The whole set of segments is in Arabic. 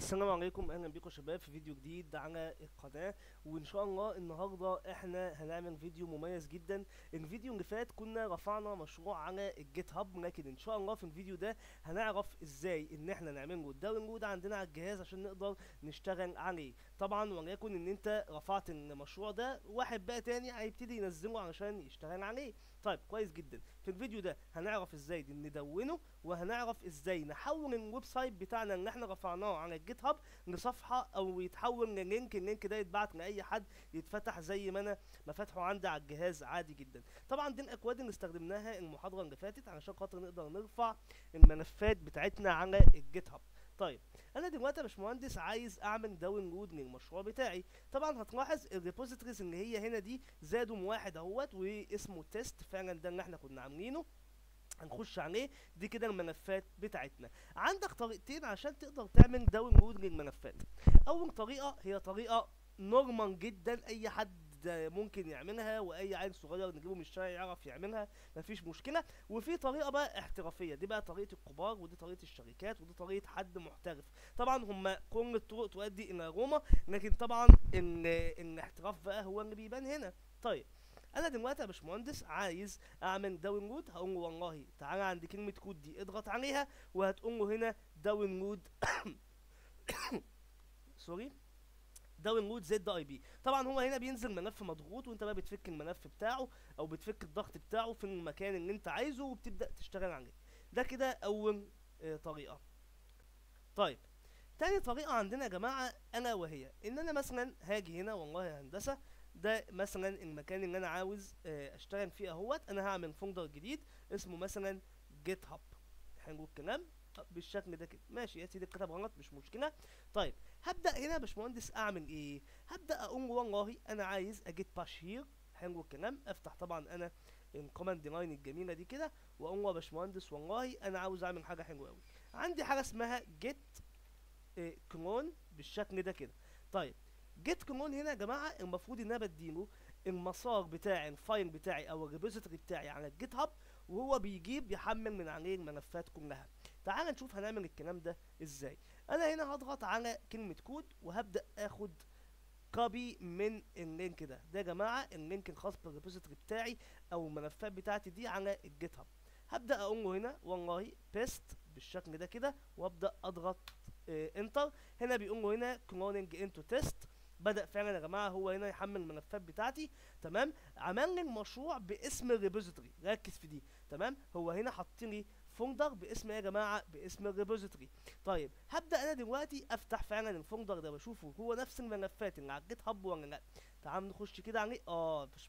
السلام عليكم، اهلا بيكم شباب في فيديو جديد على القناة. وان شاء الله النهاردة احنا هنعمل فيديو مميز جدا. الفيديو اللي فات كنا رفعنا مشروع على الجيت هاب، لكن ان شاء الله في الفيديو ده هنعرف ازاي ان احنا نعمله داونلود عندنا على الجهاز عشان نقدر نشتغل عليه. طبعا وليكن ان انت رفعت المشروع ده، واحد بقى تاني هيبتدي ينزله علشان يشتغل عليه. طيب كويس جدا. في الفيديو ده هنعرف ازاي ندونه، وهنعرف ازاي نحول الويب سايت بتاعنا اللي احنا رفعناه على الجيت هاب لصفحه او يتحول للينك. اللينك ده يتبعت لاي حد، يتفتح زي ما انا ما فاتحه عندي على الجهاز عادي جدا. طبعا دي الاكواد اللي استخدمناها المحاضره اللي فاتت علشان خاطر نقدر نرفع الملفات بتاعتنا على الجيت هاب. طيب انا دلوقتي يا باشمهندس عايز اعمل داونلود للمشروع بتاعي. طبعا هتلاحظ الريبوزيتوريز اللي هي هنا دي زادوا واحد اهوت واسمه تيست، فعلا ده اللي احنا كنا عاملينه. هنخش عليه. دي كده الملفات بتاعتنا. عندك طريقتين عشان تقدر تعمل داونلود للملفات. اول طريقه هي طريقه نورمال جدا، اي حد ممكن يعملها، واي عيل صغير نجيبه من الشارع يعرف يعملها، مفيش مشكله. وفي طريقه بقى احترافيه، دي بقى طريقه الكبار، ودي طريقه الشركات، ودي طريقه حد محترف. طبعا هم كل الطرق تؤدي الى روما، لكن طبعا الاحتراف بقى هو اللي بيبان هنا. طيب انا دلوقتي يا باشمهندس عايز اعمل داونلود. هقول له والله تعالى عند كلمه كود دي اضغط عليها، وهتقول له هنا داونلود سوري، داونلود زد اي بي. طبعا هو هنا بينزل ملف مضغوط، وانت بقى بتفك الملف بتاعه او بتفك الضغط بتاعه في المكان اللي انت عايزه، وبتبدا تشتغل عليه. ده كده اول طريقه. طيب تاني طريقة عندنا يا جماعة ألا وهي إن أنا مثلا هاجي هنا، والله يا هندسة ده مثلا المكان اللي أنا عاوز أشتغل فيه أهوت. أنا هعمل فولدر جديد اسمه مثلا جيت هاب. حلو الكلام. بالشكل ده كده ماشي يا سيدي، اتكتب غلط مش مشكلة. طيب هبدأ هنا يا باشمهندس أعمل إيه؟ هبدأ أقول والله أنا عايز أجيت باش هير. حلو الكلام. أفتح طبعا أنا الكوماند لاين الجميلة دي كده، وأقول له يا باشمهندس والله أنا عاوز أعمل حاجة حلوة أوي. عندي حاجة اسمها جيت كلون بالشكل ده كده. طيب جيت كلون هنا يا جماعه المفروض ان انا بديله المسار بتاع الفايل بتاعي او الريبوزيتوري بتاعي على الجيت هاب، وهو بيجيب يحمل من عليه الملفات كلها. تعال نشوف هنعمل الكلام ده ازاي. انا هنا هضغط على كلمه كود، وهبدا اخد كوبي من اللينك ده يا جماعه، اللينك الخاص بالريبوزيتوري بتاعي او الملفات بتاعتي دي على الجيت هاب. هبدا اقول له هنا والله بيست بالشكل ده كده، وابدا اضغط انتر. هنا بيقول له هنا كلوننج انتو تيست. بدأ فعلا يا جماعه هو هنا يحمل الملفات بتاعتي. تمام. عمل لي المشروع باسم الريبوزيتوري، ركز في دي. تمام. هو هنا حط لي فولدر باسم ايه يا جماعه؟ باسم الريبوزيتوري. طيب هبدأ انا دلوقتي افتح فعلا الفولدر ده بشوفه هو نفس الملفات اللي على الجيت هاب ولا لا. تعال نخش كده عليه.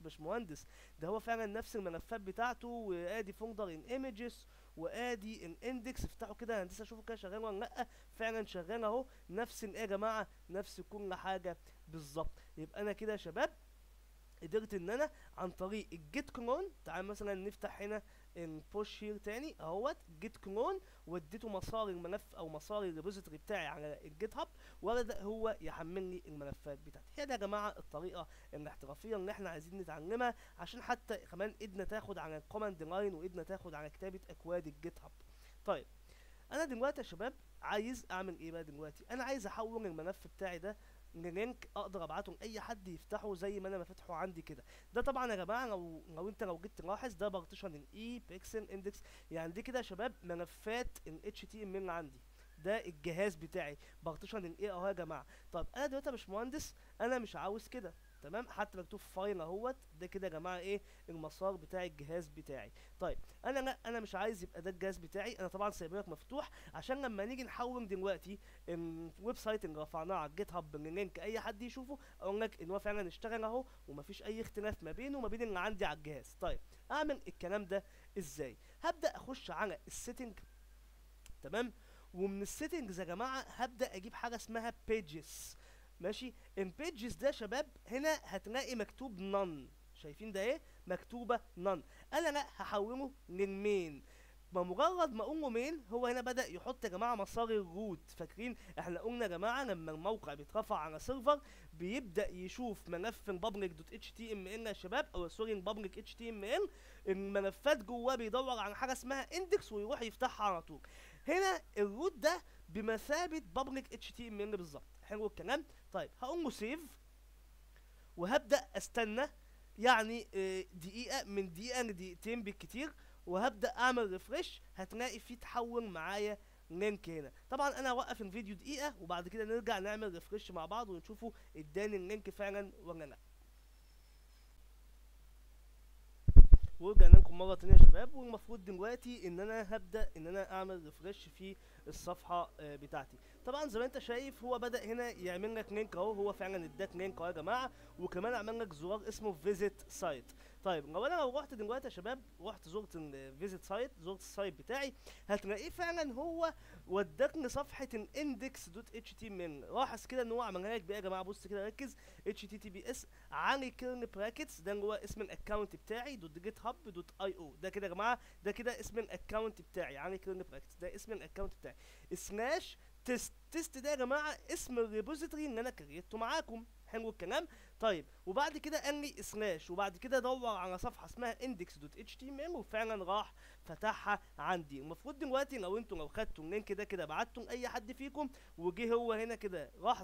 مش مهندس، ده هو فعلا نفس الملفات بتاعته. وادي فولدر ان ايمجز، وادي الاندكس. افتحوا كده يا هندسه شوفوا كده شغال ولا لا. فعلا شغال اهو، نفس ايه يا جماعه؟ نفس كل حاجه بالظبط. يبقى انا كده يا شباب قدرت ان انا عن طريق الجيت كلون. تعال مثلا نفتح هنا البوش هير تاني اهوت جيت كلون، واديته مسار الملف او مسار الريبوزيتوري بتاعي على الجيت هاب، وبدا هو يحمل لي الملفات بتاعتي. هي دي يا جماعه الطريقه الاحترافيه اللي احنا عايزين نتعلمها، عشان حتى كمان ايدنا تاخد على الكوماند لاين، وايدنا تاخد على كتابه اكواد الجيت هاب. طيب انا دلوقتي يا شباب عايز اعمل ايه بقى دلوقتي؟ انا عايز احول الملف بتاعي ده للينك اقدر ابعته لاي حد يفتحه زي ما انا فاتحه عندي كده. ده طبعا يا جماعه لو جيت تلاحظ ده بارتيشن الاي بيكسل اندكس. يعني دي كده يا شباب ملفات ال HTML اللي عندي. ده الجهاز بتاعي بارتيشن الاي اهو يا جماعه. طب انا دلوقتي يا باشمهندس انا مش عاوز كده. تمام. حتى مكتوب فايل اهوت. ده كده يا جماعه ايه؟ المسار بتاع الجهاز بتاعي. طيب انا لا، انا مش عايز يبقى ده الجهاز بتاعي. انا طبعا سايبه لك مفتوح عشان لما نيجي نحول دلوقتي الويب سايت اللي رفعناه على الجيت هاب لينك اي حد يشوفه، اقول لك ان هو فعلا اشتغل اهو، ومفيش اي اختلاف ما بينه وما بين اللي عندي على الجهاز. طيب اعمل الكلام ده ازاي؟ هبدا اخش على السيتنج. تمام. ومن السيتنجز يا جماعه هبدا اجيب حاجه اسمها بيجز. ماشي. البيجز ده يا شباب هنا هتلاقي مكتوب نون. شايفين ده ايه؟ مكتوبه نون. انا لا، هحوله للمين. بمجرد ما اقول له مين، هو هنا بدأ يحط يا جماعه مسار الروت. فاكرين احنا قلنا يا جماعه لما الموقع بيترفع على سيرفر بيبدأ يشوف ملف البابليك دوت اتش تي ام ال يا شباب، او سوري البابليك اتش تي ام ال. الملفات جواه بيدور على حاجه اسمها اندكس ويروح يفتحها على طول. هنا الروت ده بمثابه بابليك اتش تي ام ال بالظبط. حلو الكلام. طيب هقوم له سيف، وهبدا استنى يعني دقيقه، من دقيقه لدقيقتين بالكتير، وهبدا اعمل ريفرش. هتلاقي فيه تحول معايا لينك هنا. طبعا انا هوقف الفيديو دقيقه وبعد كده نرجع نعمل ريفرش مع بعض ونشوفوا اداني اللينك فعلا ولا لا. ورجعنا لكم مره تانية يا شباب. والمفروض دلوقتي ان انا هبدا ان انا اعمل ريفرش في الصفحه بتاعتي. طبعا زي ما انت شايف هو بدا هنا يعمل لك لينك اهو، هو فعلا اداك لينك اهو يا جماعه، وكمان عمل لك زرار اسمه فيزيت سايت. طيب لو رحت دلوقتي يا شباب، رحت زرت الفيزيت سايت، زرت السايت بتاعي، هتلاقيه فعلا هو وداك لصفحه الاندكس دوت اتش تي ام ال. لاحظ كده ان هو عملها لك بقى يا جماعه، بص كده ركز، اتش تي تي بي اس علي كيرن براكتس، ده اللي هو اسم الاكونت بتاعي دوت جيت هاب دوت اي او. ده كده يا جماعه، ده كده اسم الاكونت بتاعي، علي كيرن براكتس ده اسم الاكونت بتاعي، سلاش تيست ده يا جماعه اسم الريبوزيتوري اللي انا كريته معاكم. حلو الكلام. طيب وبعد كده قال لي سلاش، وبعد كده دور على صفحه اسمها index دوت اتش تي ام ال، وفعلا راح فتحها عندي. المفروض دلوقتي لو خدتوا اللينك ده كده بعتوا لاي حد فيكم، وجه هو هنا كده راح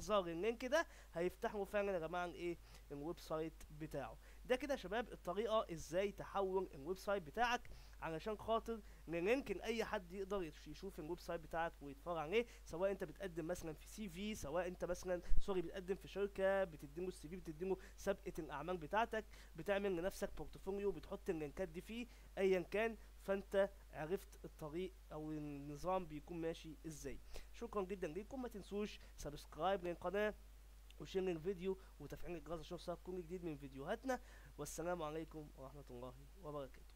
زار اللينك ده، هيفتحوا فعلا يا جماعه ايه الويب سايت بتاعه. ده كده يا شباب الطريقه ازاي تحول الويب سايت بتاعك علشان خاطر لينك اي حد يقدر يشوف الويب سايت بتاعك ويتفرج عليه، سواء انت بتقدم مثلا في سي في، سواء انت مثلا بتقدم في شركه بتديله السي في، بتديله سابقه الاعمال بتاعتك، بتعمل لنفسك بورتفوليو بتحط اللينكات دي فيه ايا كان. فانت عرفت الطريق او النظام بيكون ماشي ازاي. شكرا جدا ليكم، ما تنسوش سبسكرايب للقناه وشير الفيديو وتفعيل الجرس عشان يوصلك كل جديد من فيديوهاتنا. والسلام عليكم ورحمه الله وبركاته.